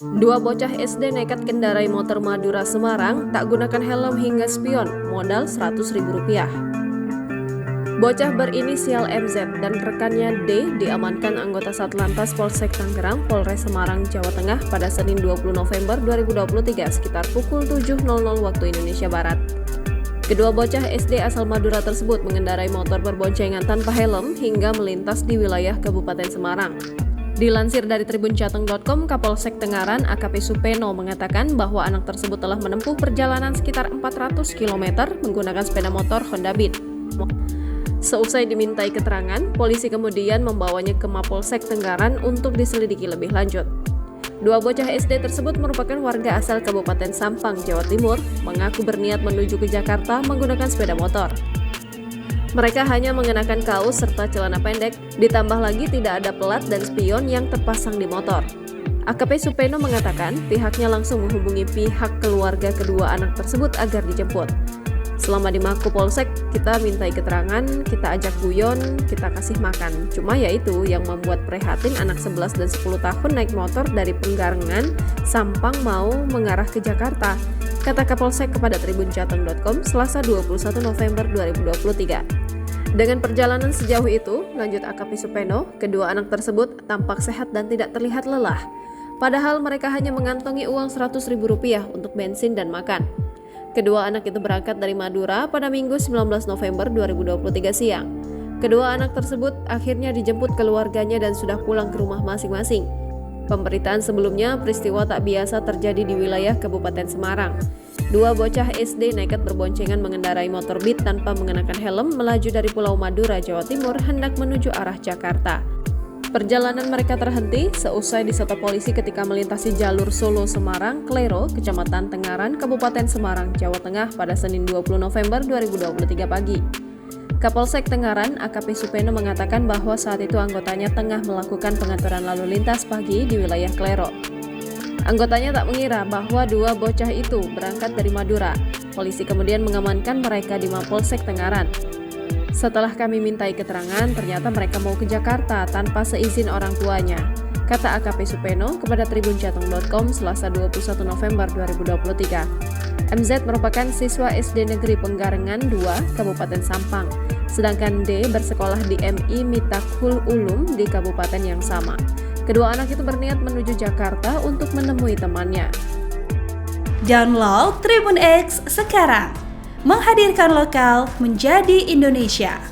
Dua bocah SD nekat kendarai motor Madura Semarang, tak gunakan helm hingga spion, modal Rp100.000. Bocah berinisial MZ dan rekannya D diamankan anggota Satlantas Polsek Tangerang, Polres Semarang, Jawa Tengah pada Senin 20 November 2023 sekitar pukul 7.00 waktu Indonesia Barat. Kedua bocah SD asal Madura tersebut mengendarai motor berboncengan tanpa helm hingga melintas di wilayah Kabupaten Semarang. Dilansir dari tribunjateng.com, Kapolsek Tengaran AKP Supeno mengatakan bahwa anak tersebut telah menempuh perjalanan sekitar 400 km menggunakan sepeda motor Honda Beat. Seusai dimintai keterangan, polisi kemudian membawanya ke Mapolsek Tengaran untuk diselidiki lebih lanjut. Dua bocah SD tersebut merupakan warga asal Kabupaten Sampang, Jawa Timur, mengaku berniat menuju ke Jakarta menggunakan sepeda motor. Mereka hanya mengenakan kaos serta celana pendek, ditambah lagi tidak ada pelat dan spion yang terpasang di motor. AKP Supeno mengatakan pihaknya langsung menghubungi pihak keluarga kedua anak tersebut agar dijemput. Selama di Mako Polsek, kita mintai keterangan, kita ajak guyon, kita kasih makan. Cuma ya itu yang membuat prihatin anak 11 dan 10 tahun naik motor dari Penggarengan, Sampang mau mengarah ke Jakarta, kata Kapolsek kepada tribunjateng.com Selasa 21 November 2023. Dengan perjalanan sejauh itu, lanjut AKP Supeno, kedua anak tersebut tampak sehat dan tidak terlihat lelah. Padahal mereka hanya mengantongi uang Rp100.000 untuk bensin dan makan. Kedua anak itu berangkat dari Madura pada Minggu 19 November 2023 siang. Kedua anak tersebut akhirnya dijemput keluarganya dan sudah pulang ke rumah masing-masing. Pemberitaan sebelumnya, peristiwa tak biasa terjadi di wilayah Kabupaten Semarang. Dua bocah SD nekat berboncengan mengendarai motor Beat tanpa mengenakan helm melaju dari Pulau Madura, Jawa Timur hendak menuju arah Jakarta. Perjalanan mereka terhenti seusai diseta polisi ketika melintasi jalur Solo Semarang, Klero, Kecamatan Tengaran, Kabupaten Semarang, Jawa Tengah pada Senin 20 November 2023 pagi. Kapolsek Tengaran AKP Supeno mengatakan bahwa saat itu anggotanya tengah melakukan pengaturan lalu lintas pagi di wilayah Klero. Anggotanya tak mengira bahwa dua bocah itu berangkat dari Madura. Polisi kemudian mengamankan mereka di Mapolsek Tengaran. Setelah kami mintai keterangan, ternyata mereka mau ke Jakarta tanpa seizin orang tuanya, kata AKP Supeno kepada tribunjateng.com Selasa 21 November 2023. MZ merupakan siswa SD Negeri Penggarengan 2, Kabupaten Sampang, sedangkan D bersekolah di MI Mitakhul Ulum di kabupaten yang sama. Kedua anak itu berniat menuju Jakarta untuk menemui temannya. Download Tribun X sekarang, menghadirkan lokal menjadi Indonesia.